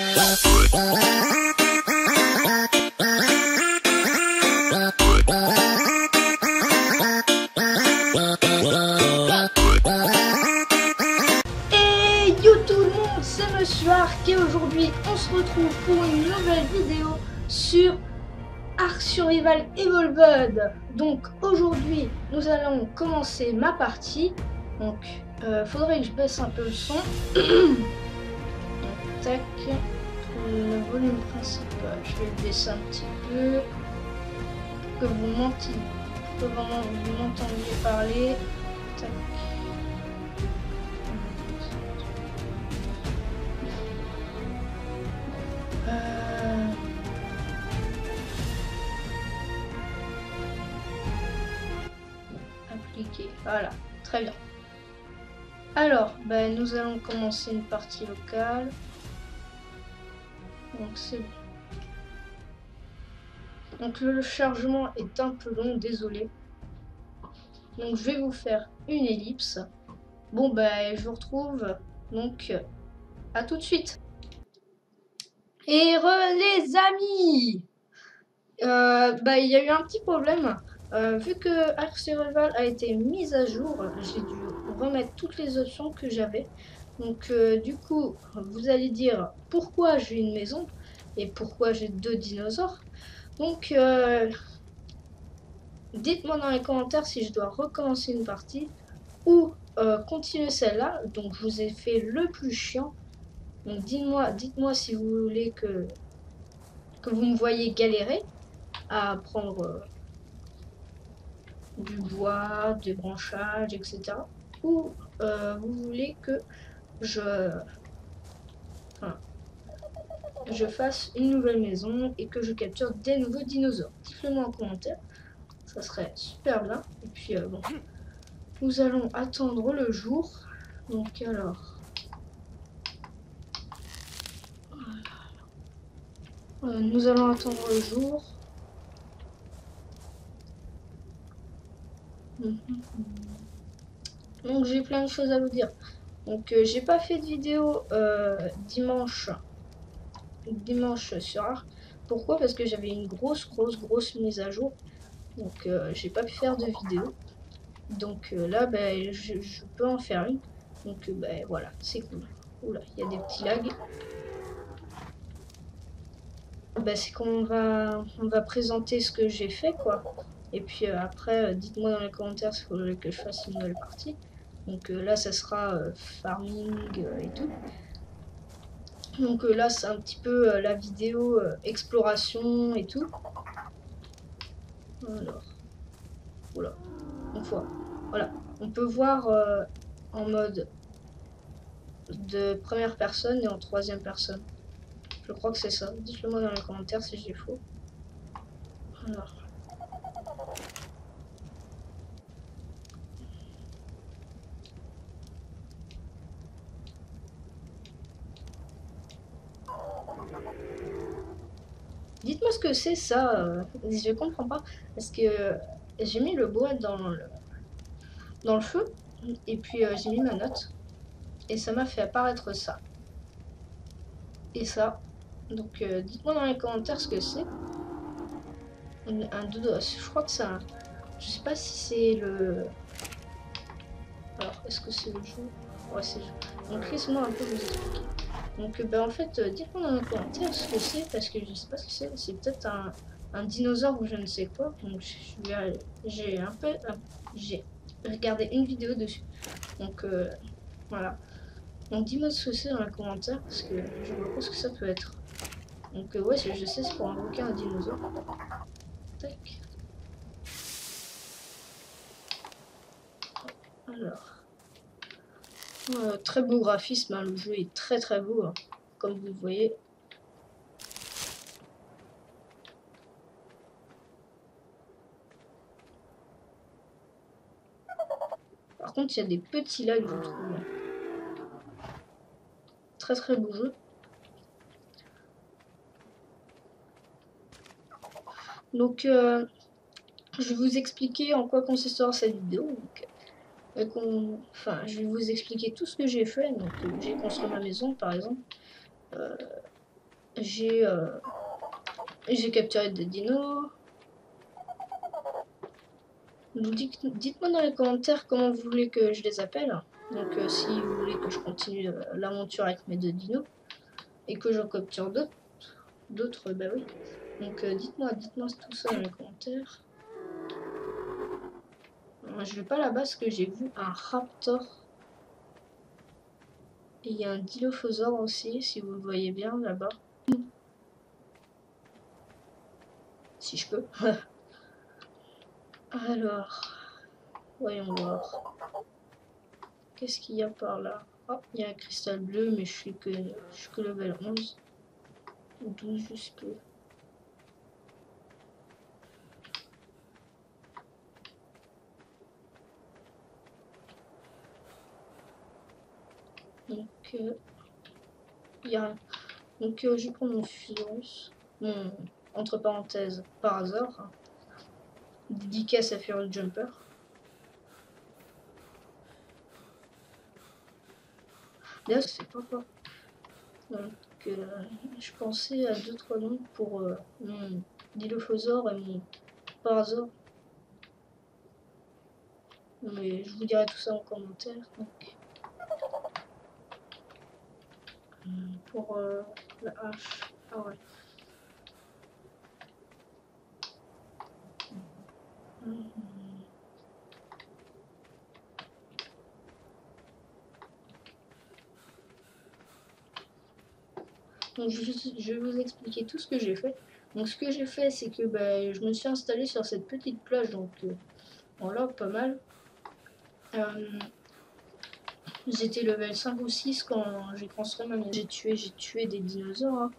Et yo tout le monde, c'est Monsieur Ark et aujourd'hui on se retrouve pour une nouvelle vidéo sur Ark Survival Evolved. Donc aujourd'hui nous allons commencer ma partie. Donc faudrait que je baisse un peu le son. Donc, tac, le volume principal, je vais le baisser un petit peu pour que vous m'entendiez parler. Tac. Appliquer, voilà, très bien. Alors, nous allons commencer une partie locale. Donc c'est bon. Donc le chargement est un peu long, désolé. Donc je vais vous faire une ellipse. Bon je vous retrouve donc à tout de suite. Et les amis, il y a eu un petit problème. Vu que Ark Survival a été mise à jour, j'ai dû remettre toutes les options que j'avais. Donc du coup, vous allez dire pourquoi j'ai une maison et pourquoi j'ai 2 dinosaures. Donc dites-moi dans les commentaires si je dois recommencer une partie ou continuer celle-là. Donc je vous ai fait le plus chiant. Donc dites-moi si vous voulez que vous me voyez galérer à prendre du bois, des branchages, etc. Ou vous voulez que je fasse une nouvelle maison et que je capture des nouveaux dinosaures. Dites-le moi en commentaire, ça serait super bien. Et puis bon, nous allons attendre le jour. Donc alors, nous allons attendre le jour. Donc j'ai plein de choses à vous dire. Donc j'ai pas fait de vidéo dimanche sur Ark. Pourquoi? Parce que j'avais une grosse mise à jour. Donc j'ai pas pu faire de vidéo. Donc là je peux en faire une. Donc voilà, c'est cool. Oula, il y a des petits lags. C'est qu'on va présenter ce que j'ai fait quoi. Et puis après dites-moi dans les commentaires si vous voulez que je fasse une nouvelle partie. Donc là ça sera farming et tout. Donc là c'est un petit peu la vidéo exploration et tout. Alors, voilà, voilà, on peut voir en mode de première personne et en troisième personne. Je crois que c'est ça. Dites-le moi dans les commentaires si j'ai faux. Alors. Dites-moi ce que c'est ça. Je comprends pas. Parce que j'ai mis le bois dans le feu. Et puis j'ai mis ma note. Et ça m'a fait apparaître ça. Et ça. Donc dites-moi dans les commentaires ce que c'est. Un dodo. Je crois que ça. Je sais pas si c'est le. Alors, est-ce que c'est le jeu? Ouais, c'est le jeu. Donc laisse-moi un peu vous expliquer. Donc en fait, dites-moi dans les commentaires ce que c'est, parce que je sais pas ce que c'est. C'est peut-être un dinosaure ou je ne sais quoi. Donc j'ai regardé une vidéo dessus. Donc voilà. Donc dis-moi ce que c'est dans les commentaires, parce que je vois pas ce que ça peut être. Donc ouais, je sais, c'est pour invoquer un dinosaure. Tac. Alors. Très beau graphisme, hein, le jeu est très beau, hein, comme vous le voyez. Par contre, il y a des petits lags, je trouve. Très beau jeu. Donc, je vais vous expliquer en quoi consistera cette vidéo. Donc, je vais vous expliquer tout ce que j'ai fait. Donc, j'ai construit ma maison, par exemple. j'ai capturé des dinos. Dites-moi dans les commentaires comment vous voulez que je les appelle. Donc si vous voulez que je continue l'aventure avec mes 2 dinos et que j'en capture d'autres, bah oui. Donc dites-moi tout ça dans les commentaires. Je vais pas là-bas parce que j'ai vu un raptor. Et il y a un dilophosaure aussi, si vous le voyez bien là-bas. Si je peux. Alors, voyons voir. Qu'est-ce qu'il y a par là? Oh, il y a un cristal bleu, mais je suis que level 11. Ou 12, je sais plus. Donc, il y a rien. Donc, je vais prendre mon Fusurus. Mon, entre parenthèses, par hasard. Hein. Dédicace à Furious Jumper. Là, c'est pas quoi. Donc, je pensais à 2-3 noms pour mon Dilophosaure et mon Parasaure. Mais je vous dirai tout ça en commentaire. Donc, pour la hache. Ah ouais. Donc je vais vous expliquer tout ce que j'ai fait. Donc ce que j'ai fait, c'est que je me suis installé sur cette petite plage, donc voilà, pas mal. J'étais level 5 ou 6 quand j'ai construit ma maison. J'ai tué des dinosaures. Hein.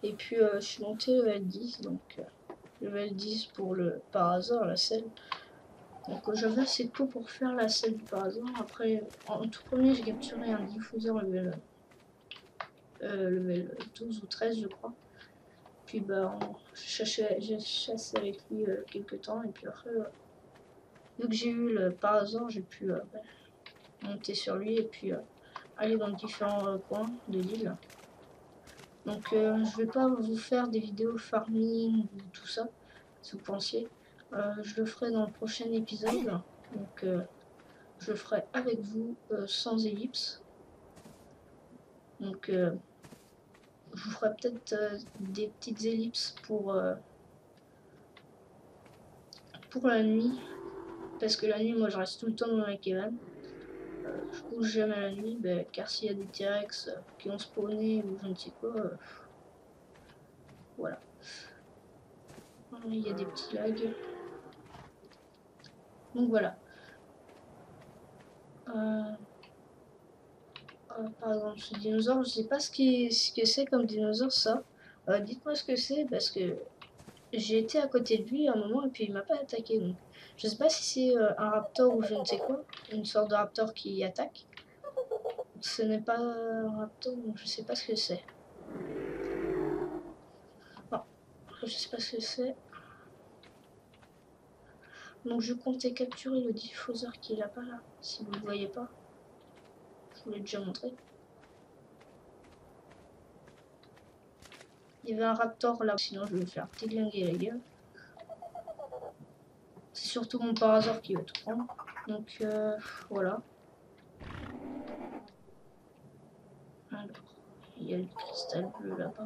Et puis je suis monté level 10, donc level 10 pour le parasaure, la selle. Donc j'avais assez de pour faire la selle du parasaure. Après, en tout premier, j'ai capturé un diffuseur level 12 ou 13, je crois. Puis j'ai chassé avec lui quelques temps. Et puis après, vu que j'ai eu le parasaure, j'ai pu monter sur lui et puis aller dans différents coins de l'île. Donc je vais pas vous faire des vidéos farming ou tout ça, si vous pensiez. Je le ferai dans le prochain épisode. Donc je le ferai avec vous sans ellipse. Donc je vous ferai peut-être des petites ellipses pour la nuit. Parce que la nuit, moi je reste tout le temps dans la cabane. Je bouge jamais la nuit, car s'il y a des T-Rex qui ont spawné ou je ne sais quoi, voilà. Il y a des petits lags. Donc voilà. Par exemple, ce dinosaure, je sais pas ce que c'est comme dinosaure ça. Dites-moi ce que c'est parce que j'ai été à côté de lui à un moment et puis il m'a pas attaqué. Donc je sais pas si c'est un raptor ou je ne sais quoi, une sorte de raptor qui attaque. Ce n'est pas un raptor, donc je sais pas ce que c'est. Non, je sais pas ce que c'est. Donc je comptais capturer le diffuseur qui est là-bas là, si vous ne le voyez pas. Je vous l'ai déjà montré. Il y avait un raptor là, sinon je vais me faire déglinguer la gueule. C'est surtout mon parasaure qui va tout prendre. Donc voilà. Alors, il y a le cristal bleu là-bas.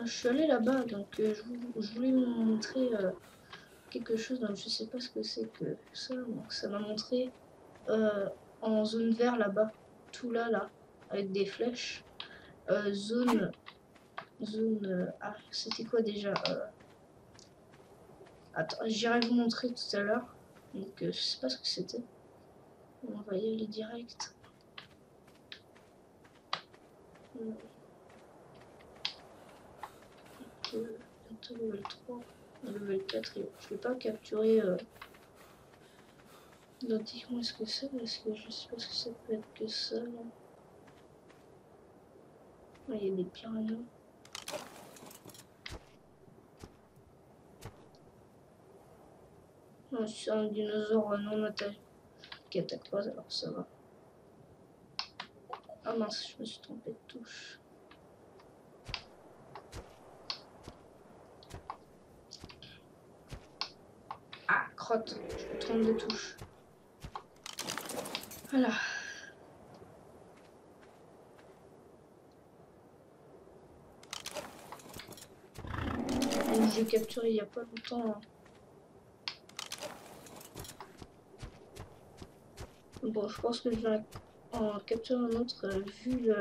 Je suis allée là-bas, donc je voulais vous montrer quelque chose, donc je sais pas ce que c'est que ça. Donc ça m'a montré en zone vert là-bas, tout là, avec des flèches. Zone, ah, c'était quoi déjà Attends, j'irai vous montrer tout à l'heure. Donc je sais pas ce que c'était. On va y aller direct. Bientôt level 3. Level 4, je vais pas capturer dites-moi ce que c'est, parce que je sais pas ce que ça peut être que ça. Là. Ah, il y a des piranhas. Ah, c'est un dinosaure non attaqué qui attaque pas, alors ça va. Ah mince, je me suis trompé de touche. crotte. Je me trompe de touche. Voilà. Donc j'ai capturé il n'y a pas longtemps. Hein. Bon, je pense que je vais en capturer un autre vu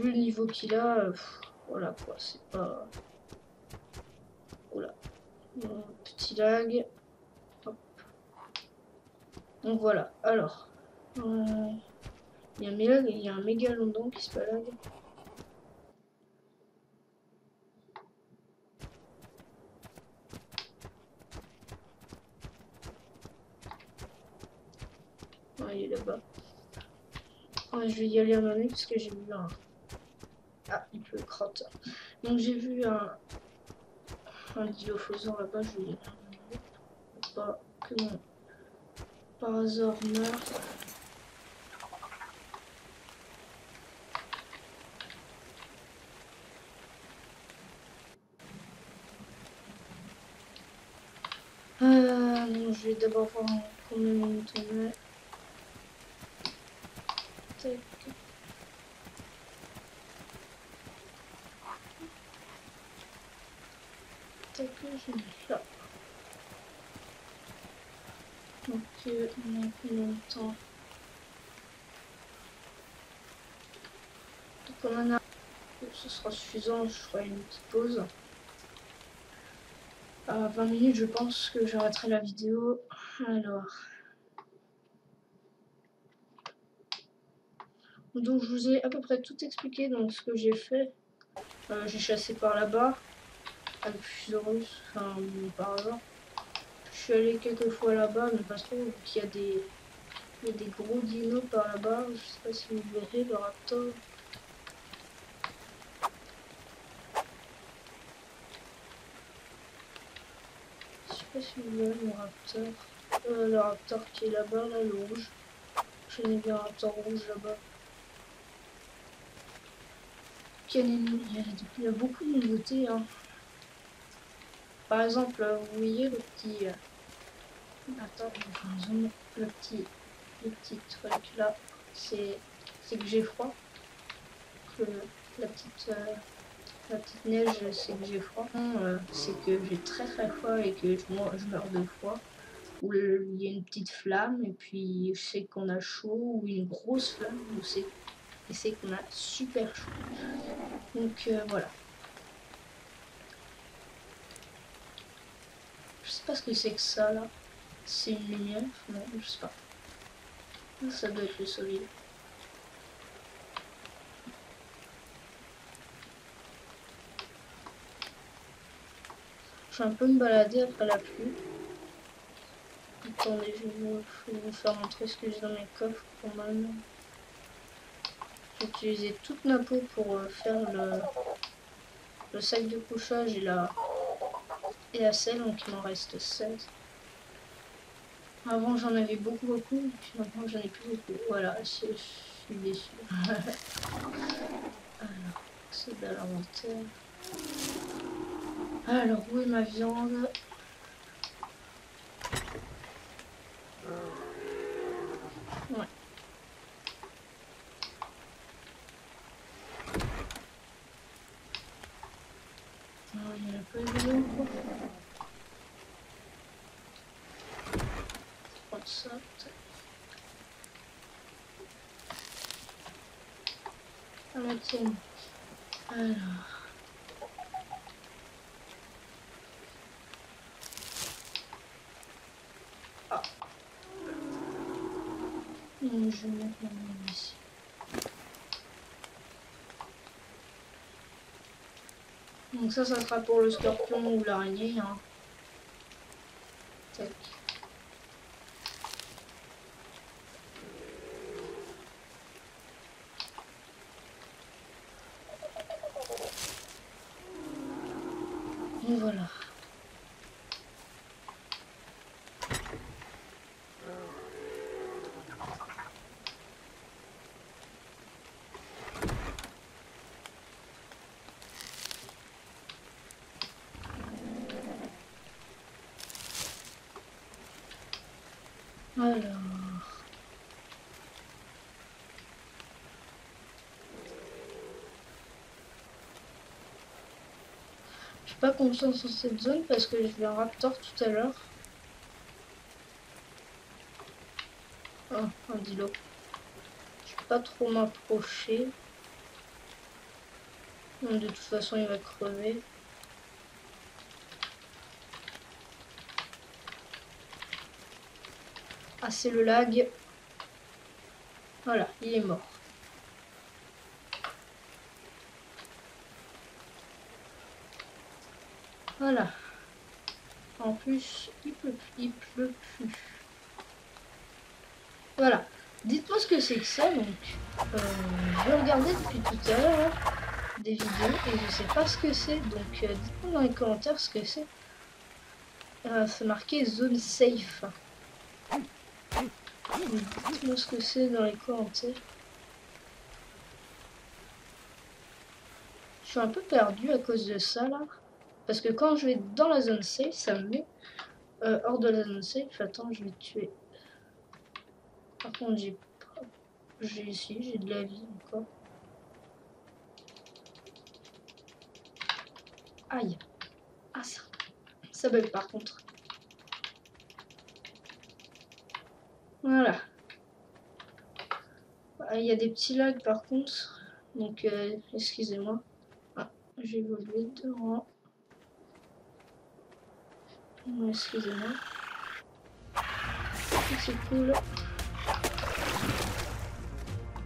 le niveau qu'il a. Voilà quoi, c'est pas. Oula. Petit lag. Hop. Donc voilà. Alors. Il y a un mégalodon qui se balade. Ouais, il est là-bas. Ouais, je vais y aller à ma main parce que j'ai vu un. Ah, il pleut crotte. Donc j'ai vu un dilophosaure là-bas, je vais y aller à ma main. Faut pas que mon parasaure meure. Non, je vais d'abord voir combien de minutes on est. Tac. Tac, je mets là. Donc, on a combien de temps? Donc, on en a. Ce sera suffisant, je ferai une petite pause. À 20 minutes, je pense que j'arrêterai la vidéo. Alors. Donc, je vous ai à peu près tout expliqué. Donc, ce que j'ai fait, j'ai chassé par là-bas avec Fusorus, enfin, par hasard. Je suis allé quelques fois là-bas, mais pas trop, vu qu'il y a des gros dinos par là-bas. Je sais pas si vous verrez le raptor. Je sais pas si vous verrez le raptor. Le raptor qui est là-bas, là, le rouge. J'aime bien un raptor rouge là-bas. Il y a beaucoup de nouveautés. Hein. Par exemple, vous voyez le petit. Attends, je vais zoomer. Le petit truc là, c'est que j'ai froid. Que la petite, euh, la petite neige, c'est que j'ai froid. C'est que j'ai très très froid et que je meurs de froid. Où il y a une petite flamme et puis je sais qu'on a chaud, ou une grosse flamme, et c'est qu'on a super chaud. Donc voilà. Je sais pas ce que c'est que ça là. C'est une lumière? Non, je sais pas. Ça doit être le soleil. Je vais un peu me balader après la pluie. Attendez, je vais vous faire montrer ce que j'ai dans mes coffres pour maintenant. J'ai utilisé toute ma peau pour faire le sac de couchage et la selle, donc il m'en reste 16. Avant j'en avais beaucoup, et puis maintenant j'en ai plus beaucoup. Voilà, je suis déçue. Alors, c'est de l'inventaire. Alors, où est ma viande? Ouais. Il y en a pas de viande, quoi. Je prends ça. Ah, la tienne. Alors. Ah. Donc, je vais mettre ma viande ici. Donc ça sera pour le scorpion ou l'araignée. Hein. Tac. Et voilà. Alors... Je suis pas confiance sur cette zone parce que j'ai vu un raptor tout à l'heure. Oh, un dilo. Je peux pas trop m'approcher. De toute façon, il va crever. Ah, c'est le lag. Voilà, il est mort. Voilà. En plus, il pleut plus. Voilà. Dites-moi ce que c'est que ça, donc. Je regardais depuis tout à l'heure des vidéos et je sais pas ce que c'est. Donc, dites-moi dans les commentaires ce que c'est. C'est marqué zone safe. Dites-moi ce que c'est dans les commentaires. Je suis un peu perdu à cause de ça là. Parce que quand je vais dans la zone safe, ça me met hors de la zone safe. Attends, je vais tuer. Par contre, j'ai de la vie encore. Aïe. Ah, ça bug par contre. Voilà. Il y a des petits lags par contre. Donc, excusez-moi. Ah, j'ai évolué de rang. Excusez-moi. C'est cool.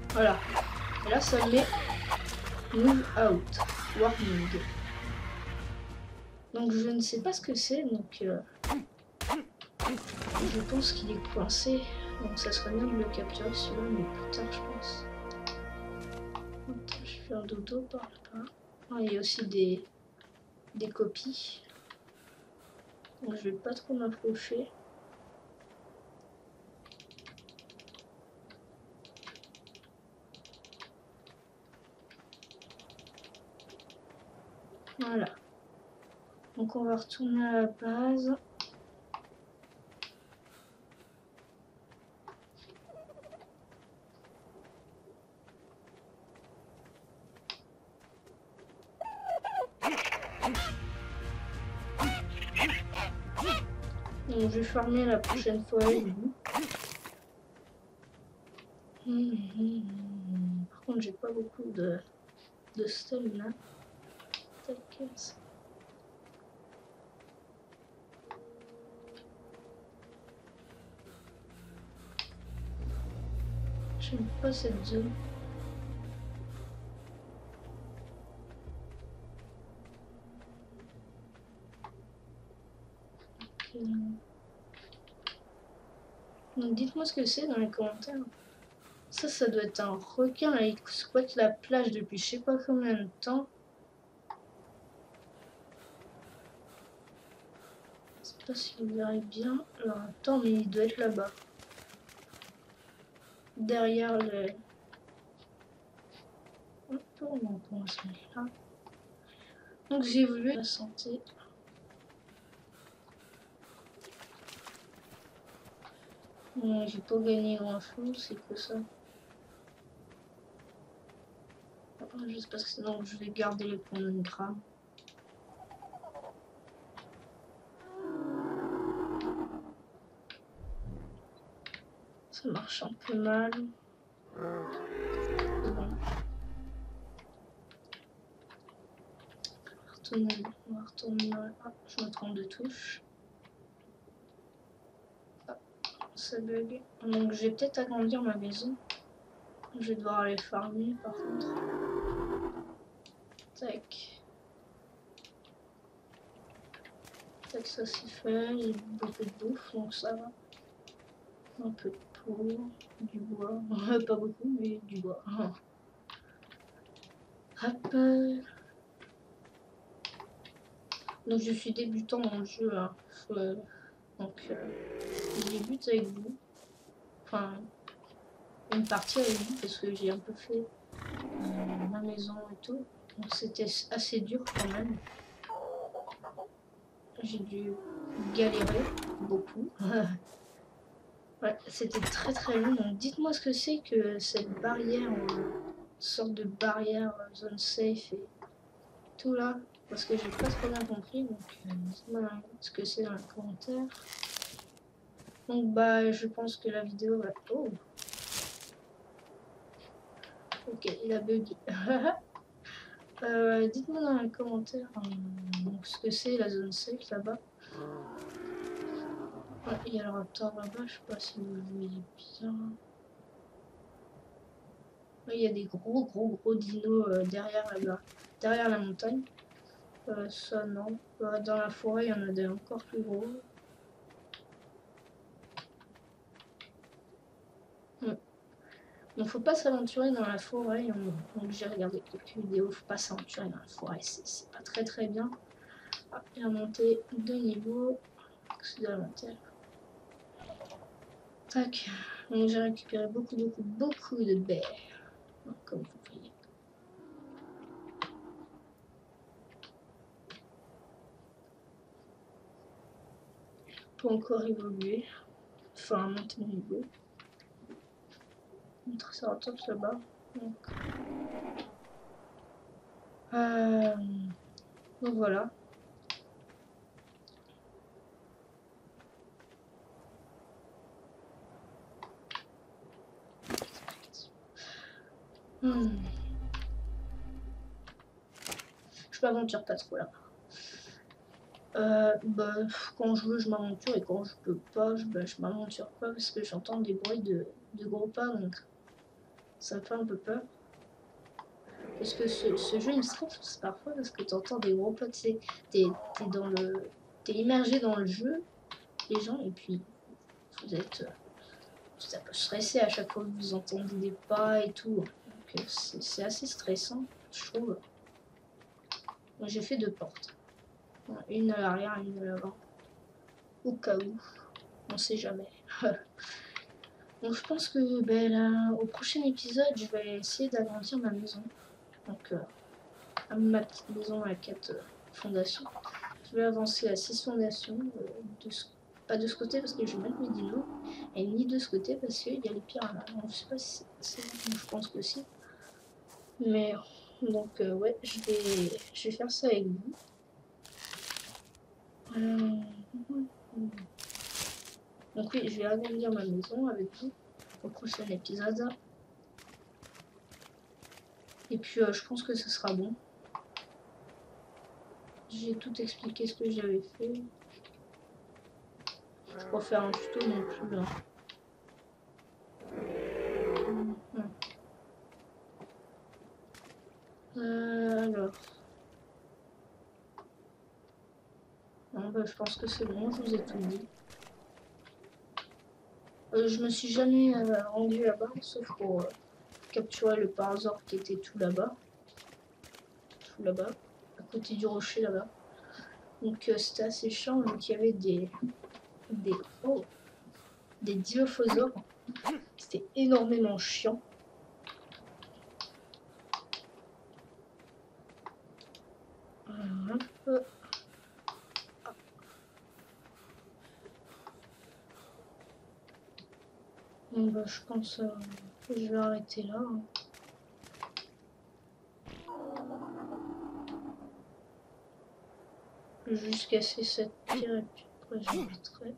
Voilà. Et là, ça met move out. Warning. Donc, je ne sais pas ce que c'est. Donc, je pense qu'il est coincé. Donc, ça serait bien de le capturer celui-là, mais plus tard, je pense. Attends, je fais un dodo par là. Ah, il y a aussi des copies. Donc, je vais pas trop m'approcher. Voilà. Donc on va retourner à la base. Donc je vais farmer la prochaine fois avec vous. Par contre j'ai pas beaucoup de stamina. T'inquiète. J'aime pas cette zone. Okay. Donc dites-moi ce que c'est dans les commentaires. Ça doit être un requin là, il squatte la plage depuis je sais pas combien de temps. Je sais pas si vous verrez bien. Alors attends, mais il doit être là-bas. Derrière le... Hop, on va se mettre là. Donc j'ai voulu la santé. J'ai pas gagné grand chose, c'est que ça. Juste parce que sinon je vais garder les points de grammes. Ça marche un peu mal. Bon. On va retourner là. Ah, je me trompe de touche. Ah, ça bug. Donc je vais peut-être agrandir ma maison. Je vais devoir aller farmer par contre. Tac. Tac, ça c'est fait. J'ai beaucoup de bouffe, donc ça va. Un peu de peau, du bois. Pas beaucoup, mais du bois. Hop. Donc je suis débutant dans le jeu. Hein. Donc je débute avec vous. Enfin, une partie avec vous parce que j'ai un peu fait ma maison et tout. Donc c'était assez dur quand même. J'ai dû galérer beaucoup. Ouais, c'était très très long. Donc dites-moi ce que c'est que cette barrière, sorte de barrière zone safe et tout là, parce que j'ai pas trop bien compris. Donc dites-moi ce que c'est dans les commentaires. Donc bah je pense que la vidéo va... Oh, ok, il a bugué. Dites-moi dans les commentaires donc, ce que c'est la zone safe là-bas. Ouais, il y a le raptor là-bas, je sais pas si vous le voyez bien. Là, il y a des gros dinos derrière là-bas, derrière la montagne. Ça non. Dans la forêt, il y en a des encore plus gros. Bon, faut pas s'aventurer dans la forêt. Donc j'ai regardé quelques vidéos, faut pas s'aventurer dans la forêt, c'est pas très très bien. Ah, il a monté de niveau. C'est de la montagne. Tac. Donc j'ai récupéré beaucoup de baies. Comme vous voyez. Pas encore évoluer. Enfin monter de niveau. Un triceratops là-bas. Donc voilà. Je m'aventure pas trop là. Bah, quand je veux, je m'aventure et quand je peux pas, je m'aventure pas parce que j'entends des bruits de gros pas donc ça me fait un peu peur. Parce que ce jeu il me stresse parfois parce que t'entends des gros pas, tu sais, t'es immergé dans le jeu, les gens, et puis vous êtes un peu stressé à chaque fois que vous entendez des pas et tout. Donc c'est assez stressant, je trouve. Moi j'ai fait 2 portes. Une à l'arrière et une à l'avant. Au cas où. On sait jamais. Donc je pense que ben, là, au prochain épisode, je vais essayer d'agrandir ma maison. Donc ma petite maison à 4 fondations. Je vais avancer à 6 fondations. Pas de ce côté parce que je vais mettre mes dinos. Et ni de ce côté parce qu'il y a les piranhas. Donc je sais pas si c'est je pense que si. Mais donc ouais, je vais faire ça avec vous. Donc oui, je vais agrandir ma maison avec vous au prochain épisode. Et puis je pense que ce sera bon. J'ai tout expliqué ce que j'avais fait. Je vais pas faire un tuto non plus. Hein. Alors. Non, bah, je pense que c'est bon, je vous ai tout dit. Je me suis jamais rendu là-bas, sauf pour capturer le parasaure qui était tout là-bas. Tout là-bas, à côté du rocher là-bas. Donc c'était assez chiant, donc il y avait des dilophosaures. C'était énormément chiant. Bon, bah, je pense que je vais arrêter là. Hein. Je vais juste casser cette pierre et puis après j'arrêterai.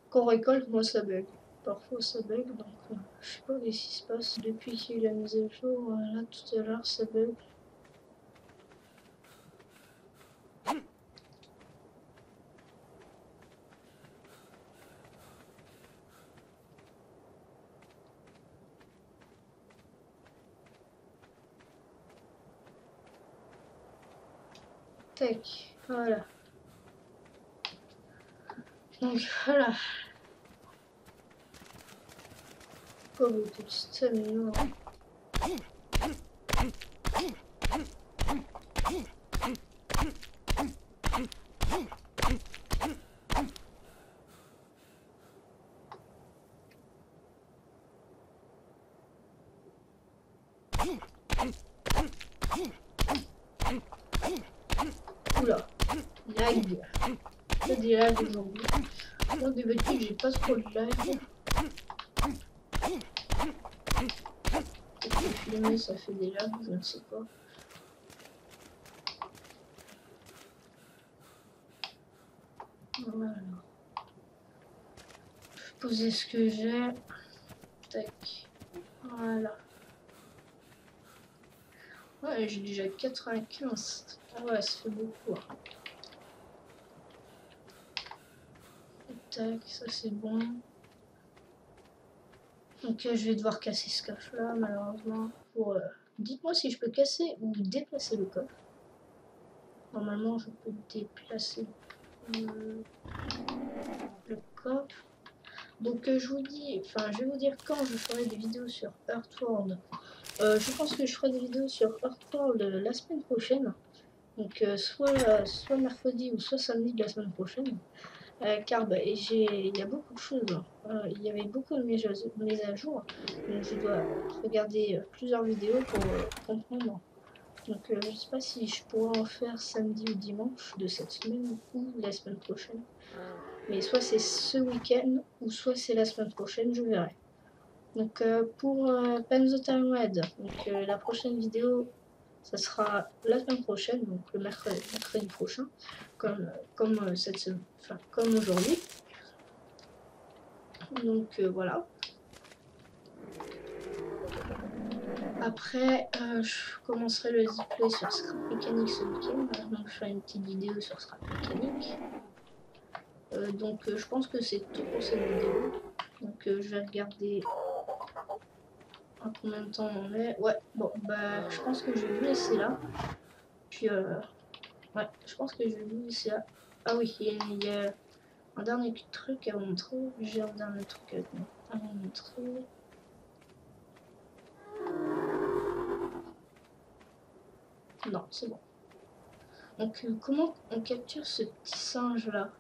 Quand on récolte, moi ça bug. Parfois ça bug, donc je sais pas ce qui se passe. Depuis qu'il y a eu la mise à jour, là tout à l'heure ça bug. Tac, voilà. Donc voilà. Pas beaucoup de stamina. Oula, lag. fais des lives aujourd'hui. Moi d'habitude j'ai pas trop de live. Peut-être que filmer ça fait des lives, je ne sais pas. Voilà. Je vais poser ce que j'ai. Tac. Voilà. Ouais, j'ai déjà 95. Ah ouais, ça fait beaucoup. Hein. Tac, ça c'est bon. Donc je vais devoir casser ce coffre là malheureusement. Pour, dites-moi si je peux casser ou déplacer le coffre. Normalement je peux déplacer le coffre. Donc je vous dis, enfin je vais vous dire quand je ferai des vidéos sur Earthworld. Je pense que je ferai des vidéos sur Earthworld la semaine prochaine. Donc soit mercredi ou soit samedi de la semaine prochaine. Car bah, il y a beaucoup de choses. Il y avait beaucoup de mises à jour. Donc je dois regarder plusieurs vidéos pour comprendre. Donc je ne sais pas si je pourrais en faire samedi ou dimanche de cette semaine ou la semaine prochaine. Mais soit c'est ce week-end ou soit c'est la semaine prochaine, je verrai. Donc pour Pen the Time Red, donc la prochaine vidéo, ça sera la semaine prochaine, donc le mercredi prochain, comme cette semaine, enfin comme aujourd'hui. Donc voilà. Après, je commencerai le display sur Scrap Mécanique ce week-end. Donc je ferai une petite vidéo sur Scrap Mécanique. Donc je pense que c'est tout pour cette vidéo. Donc je vais regarder en combien de temps on est. Ouais, bon, bah je pense que je vais vous laisser là. Puis ouais, je pense que je vais vous laisser là. Ah oui, il y a un dernier truc à vous montrer. J'ai un dernier truc à vous montrer. Non, c'est bon. Donc comment on capture ce petit singe là?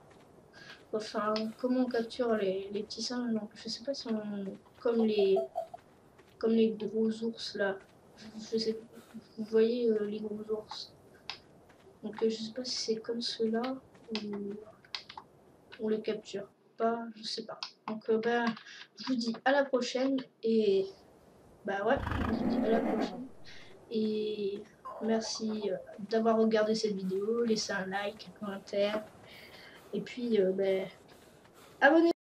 Enfin, comment on capture les petits singes? Donc je sais pas si on... comme les gros ours là. Je sais, vous voyez les gros ours. Donc je sais pas si c'est comme cela ou on les capture. Pas, je sais pas. Donc bah, je vous dis à la prochaine et bah ouais, je vous dis à la prochaine et merci d'avoir regardé cette vidéo. Laissez un like, un commentaire et puis bah, abonnez-vous.